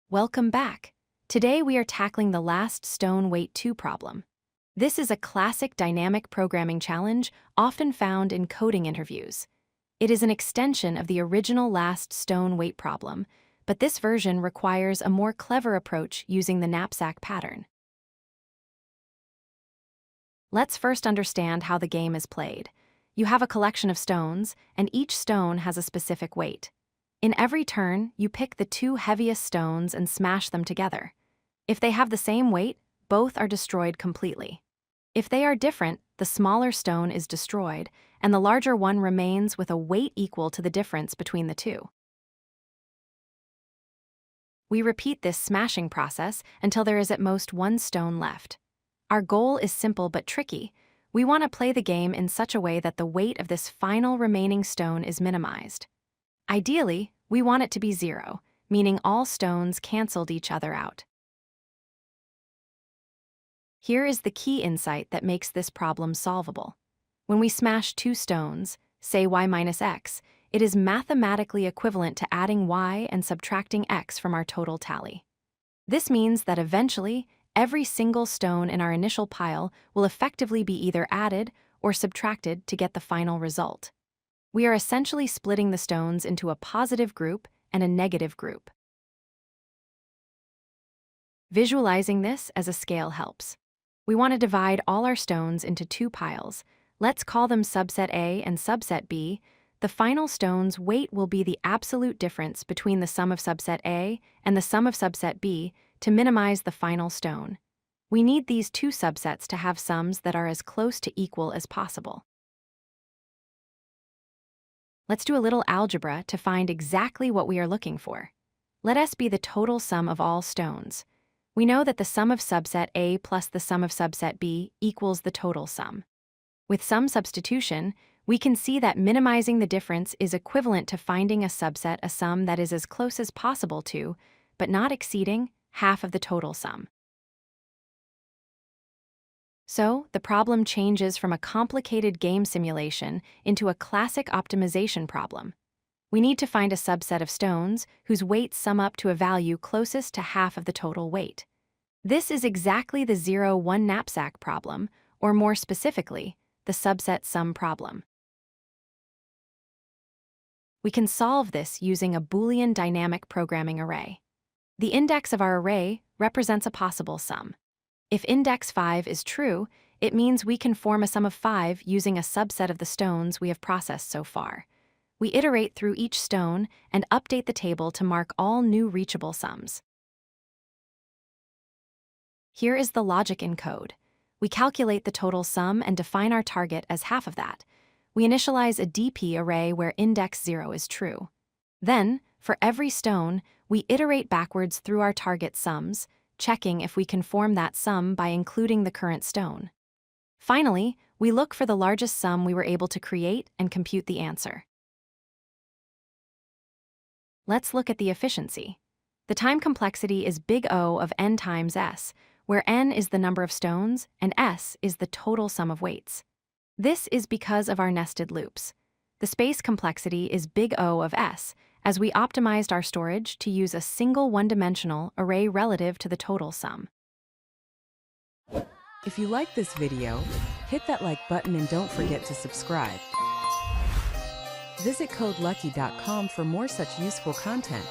Welcome back. Today we are tackling the last stone weight 2 problem. This is a classic dynamic programming challenge often found in coding interviews. It is an extension of the original last stone weight problem, but this version requires a more clever approach using the knapsack pattern. Let's first understand how the game is played. You have a collection of stones, and each stone has a specific weight. In every turn, you pick the 2 heaviest stones and smash them together. If they have the same weight, both are destroyed completely. If they are different, the smaller stone is destroyed, and the larger one remains with a weight equal to the difference between the 2. We repeat this smashing process until there is at most 1 stone left. Our goal is simple but tricky. We want to play the game in such a way that the weight of this final remaining stone is minimized. Ideally, we want it to be 0, meaning all stones canceled each other out. Here is the key insight that makes this problem solvable. When we smash 2 stones, say y minus x, it is mathematically equivalent to adding y and subtracting x from our total tally. This means that eventually, every single stone in our initial pile will effectively be either added or subtracted to get the final result. We are essentially splitting the stones into a positive group and a negative group. Visualizing this as a scale helps. We want to divide all our stones into 2 piles. Let's call them subset A and subset B. The final stone's weight will be the absolute difference between the sum of subset A and the sum of subset B to minimize the final stone. We need these 2 subsets to have sums that are as close to equal as possible. Let's do a little algebra to find exactly what we are looking for. Let S be the total sum of all stones. We know that the sum of subset A plus the sum of subset B equals the total sum. With sum substitution, we can see that minimizing the difference is equivalent to finding a sum that is as close as possible to, but not exceeding, half of the total sum. So, the problem changes from a complicated game simulation into a classic optimization problem. We need to find a subset of stones whose weights sum up to a value closest to half of the total weight. This is exactly the 0-1 knapsack problem, or more specifically, the subset sum problem. We can solve this using a Boolean dynamic programming array. The index of our array represents a possible sum. If index 5 is true, it means we can form a sum of 5 using a subset of the stones we have processed so far. We iterate through each stone and update the table to mark all new reachable sums. Here is the logic in code. We calculate the total sum and define our target as half of that. We initialize a DP array where index 0 is true. Then, for every stone, we iterate backwards through our target sums, checking if we can form that sum by including the current stone. Finally, we look for the largest sum we were able to create and compute the answer. Let's look at the efficiency. The time complexity is big O of n times s, where n is the number of stones and s is the total sum of weights. This is because of our nested loops. The space complexity is big O of s, as we optimized our storage to use a single one-dimensional array relative to the total sum. If you like this video, hit that like button and don't forget to subscribe. Visit codelucky.com for more such useful content.